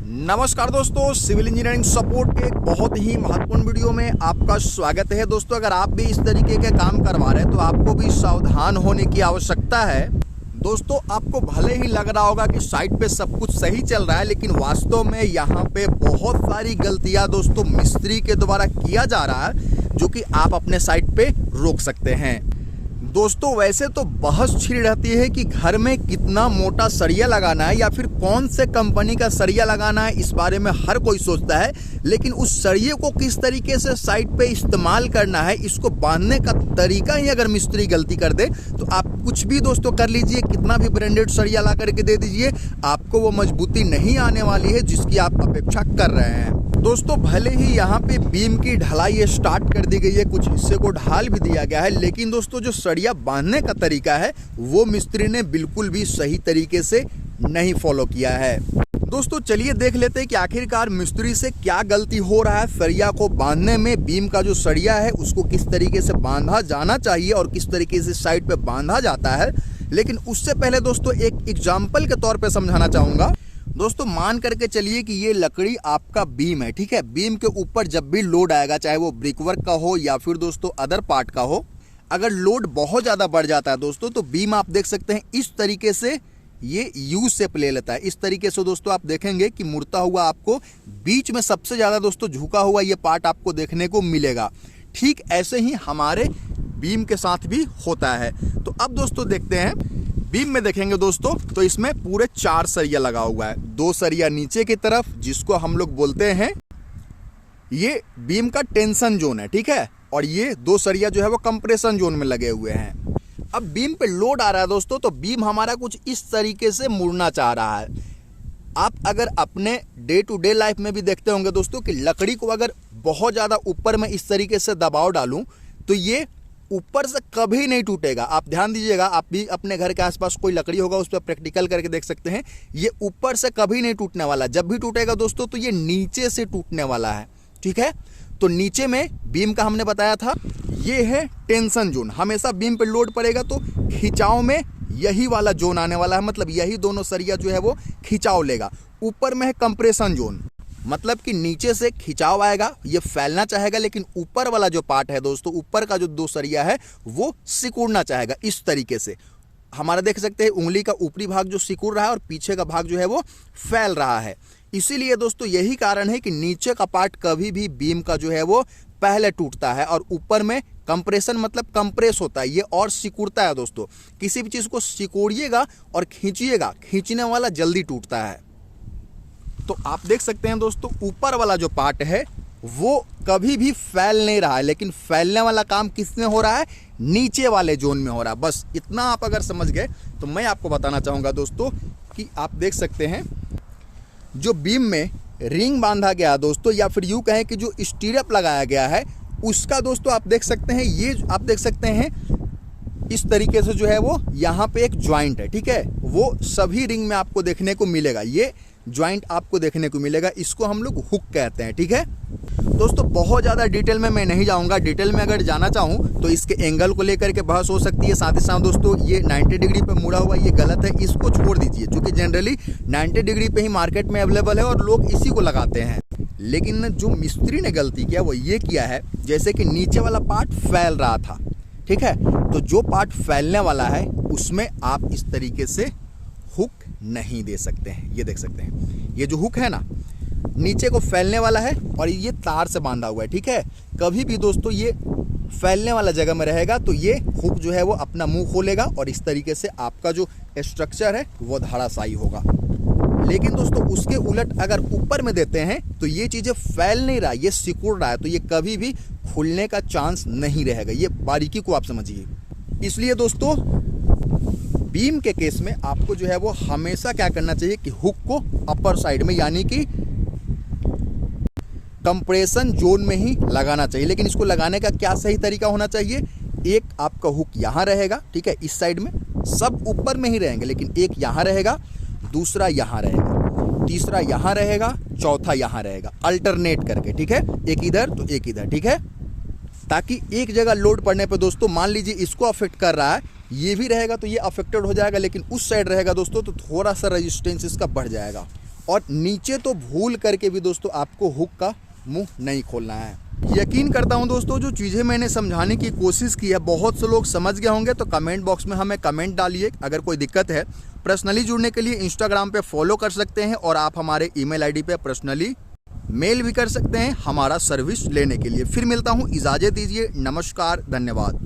नमस्कार दोस्तों, civil engineering support के एक बहुत ही महत्वपूर्ण वीडियो में आपका स्वागत है। दोस्तों, अगर आप भी इस तरीके के काम करवा रहे हैं तो आपको भी सावधान होने की आवश्यकता है। दोस्तों, आपको भले ही लग रहा होगा कि साइट पे सब कुछ सही चल रहा है, लेकिन वास्तव में यहाँ पे बहुत सारी गलतियाँ दोस्तों मिस्त्री के द्वारा किया जा रहा है, जो कि आप अपने साइट पे रोक सकते हैं। दोस्तों, वैसे तो बहस छिड़ रहती है कि घर में कितना मोटा सरिया लगाना है या फिर कौन से कंपनी का सरिया लगाना है, इस बारे में हर कोई सोचता है। लेकिन उस सरिये को किस तरीके से साइट पे इस्तेमाल करना है, इसको बांधने का तरीका ही अगर मिस्त्री गलती कर दे तो आप कुछ भी दोस्तों कर लीजिए, कितना भी ब्रांडेड सरिया ला करके दे दीजिए, आपको वो मजबूती नहीं आने वाली है जिसकी आप अपेक्षा कर रहे हैं। दोस्तों, भले ही यहाँ पे बीम की ढलाई स्टार्ट कर दी गई है, कुछ हिस्से को ढाल भी दिया गया है, लेकिन दोस्तों जो सरिया बांधने का तरीका है वो मिस्त्री ने बिल्कुल भी सही तरीके से नहीं फॉलो किया है। दोस्तों, चलिए देख लेते हैं कि आखिरकार मिस्त्री से क्या गलती हो रहा है सरिया को बांधने में। बीम का जो सरिया है उसको किस तरीके से बांधा जाना चाहिए और किस तरीके से साइड पे बांधा जाता है। लेकिन उससे पहले दोस्तों एक एग्जाम्पल के तौर पे समझाना चाहूँगा। दोस्तों, मान करके चलिए कि ये लकड़ी आपका बीम है, ठीक है। बीम के ऊपर जब भी लोड आएगा, चाहे वो ब्रिकवर्क का हो या फिर दोस्तों अदर पार्ट का हो, अगर लोड बहुत ज़्यादा बढ़ जाता है दोस्तों तो बीम आप देख सकते हैं इस तरीके से ये यू शेप ले लेता है। इस तरीके से दोस्तों आप देखेंगे कि मुड़ता हुआ आपको बीच में सबसे ज़्यादा दोस्तों झुका हुआ ये पार्ट आपको देखने को मिलेगा। ठीक ऐसे ही हमारे बीम के साथ भी होता है। तो अब दोस्तों देखते हैं, बीम में देखेंगे दोस्तों तो इसमें पूरे 4 सरिया लगा हुआ है। 2 सरिया नीचे की तरफ जिसको हम लोग बोलते हैं ये बीम का टेंशन जोन है, ठीक है। और ये 2 सरिया जो है वो कंप्रेशन जोन में लगे हुए हैं। अब बीम पे लोड आ रहा है दोस्तों, तो बीम हमारा कुछ इस तरीके से मुड़ना चाह रहा है। आप अगर अपने डे टू डे लाइफ में भी देखते होंगे दोस्तों कि लकड़ी को अगर बहुत ज़्यादा ऊपर में इस तरीके से दबाव डालूं तो ये ऊपर से कभी नहीं टूटेगा। आप ध्यान दीजिएगा, आप भी अपने घर के आसपास कोई लकड़ी होगा उस पर प्रैक्टिकल करके देख सकते हैं। ये ऊपर से कभी नहीं टूटने वाला। जब भी टूटेगा दोस्तों तो ये नीचे से टूटने वाला है, ठीक है। तो नीचे में बीम का हमने बताया था ये है टेंशन जोन। हमेशा बीम पे लोड पड़ेगा तो खिंचाव में यही वाला जोन आने वाला है, मतलब यही दोनों सरिया जो है वो खिंचाव लेगा। ऊपर में है कंप्रेशन जोन, मतलब कि नीचे से खिंचाव आएगा, ये फैलना चाहेगा, लेकिन ऊपर वाला जो पार्ट है दोस्तों, ऊपर का जो 2 सरिया है वो सिकुड़ना चाहेगा। इस तरीके से हमारा देख सकते हैं उंगली का ऊपरी भाग जो सिकुड़ रहा है और पीछे का भाग जो है वो फैल रहा है। इसीलिए दोस्तों यही कारण है कि नीचे का पार्ट कभी भी बीम का जो है वो पहले टूटता है और ऊपर में कंप्रेशन मतलब कंप्रेस होता है, ये और सिकुड़ता है। दोस्तों, किसी भी चीज़ को सिकोड़िएगा और खींचिएगा, खींचने वाला जल्दी टूटता है। तो आप देख सकते हैं दोस्तों ऊपर वाला जो पार्ट है वो कभी भी फैल नहीं रहा है, लेकिन फैलने वाला काम किसमें हो रहा है? नीचे वाले जोन में हो रहा है। बस इतना आप अगर समझ गए तो मैं आपको बताना चाहूँगा दोस्तों कि आप देख सकते हैं जो बीम में रिंग बांधा गया दोस्तों, या फिर यूँ कहें कि जो स्टीरअप लगाया गया है उसका दोस्तों आप देख सकते हैं, ये आप देख सकते हैं इस तरीके से जो है वो यहाँ पे एक ज्वाइंट है, ठीक है। वो सभी रिंग में आपको देखने को मिलेगा, ये ज्वाइंट आपको देखने को मिलेगा। इसको हम लोग हुक कहते हैं, ठीक है। दोस्तों, बहुत ज़्यादा डिटेल में मैं नहीं जाऊंगा। डिटेल में अगर जाना चाहूँ तो इसके एंगल को लेकर के बहस हो सकती है। साथ ही साथ दोस्तों ये 90 डिग्री पे मुड़ा हुआ ये गलत है, इसको छोड़ दीजिए, क्योंकि जनरली 90 डिग्री पे ही मार्केट में अवेलेबल है और लोग इसी को लगाते हैं। लेकिन जो मिस्त्री ने गलती किया वो ये किया है, जैसे कि नीचे वाला पार्ट फैल रहा था, ठीक है, तो जो पार्ट फैलने वाला है उसमें आप इस तरीके से हुक नहीं दे सकते हैं। ये देख सकते हैं, ये जो हुक है ना नीचे को फैलने वाला है और ये तार से बांधा हुआ है, ठीक है। कभी भी दोस्तों ये फैलने वाला जगह में रहेगा तो ये हुक जो है वो अपना मुंह खोलेगा और इस तरीके से आपका जो स्ट्रक्चर है वो धराशायी होगा। लेकिन दोस्तों उसके उलट अगर ऊपर में देते हैं तो ये चीज़ें फैल नहीं रहा, ये सिकुड़ रहा है, तो ये कभी भी खुलने का चांस नहीं रहेगा। ये बारीकी को आप समझिए। इसलिए दोस्तों बीम के केस में आपको जो है वो हमेशा क्या करना चाहिए कि हुक को अपर साइड में यानी कि कंप्रेशन जोन में ही लगाना चाहिए। लेकिन इसको लगाने का क्या सही तरीका होना चाहिए? एक आपका हुक यहाँ रहेगा, ठीक है, इस साइड में सब ऊपर में ही रहेंगे, लेकिन एक यहाँ रहेगा, दूसरा यहाँ रहेगा, तीसरा यहाँ रहेगा, चौथा यहाँ रहेगा, अल्टरनेट करके, ठीक है। एक इधर तो एक इधर, ठीक है, ताकि एक जगह लोड पड़ने पे दोस्तों मान लीजिए इसको अफेक्ट कर रहा है, ये भी रहेगा तो ये अफेक्टेड हो जाएगा, लेकिन उस साइड रहेगा दोस्तों तो थोड़ा सा रेजिस्टेंस इसका बढ़ जाएगा। और नीचे तो भूल करके भी दोस्तों आपको हुक का मुंह नहीं खोलना है। यकीन करता हूं दोस्तों जो चीज़ें मैंने समझाने की कोशिश की है बहुत से लोग समझ गए होंगे, तो कमेंट बॉक्स में हमें कमेंट डालिए। अगर कोई दिक्कत है पर्सनली जुड़ने के लिए इंस्टाग्राम पे फॉलो कर सकते हैं और आप हमारे ईमेल आईडी पे पर्सनली मेल भी कर सकते हैं हमारा सर्विस लेने के लिए। फिर मिलता हूं, इजाज़त दीजिए, नमस्कार, धन्यवाद।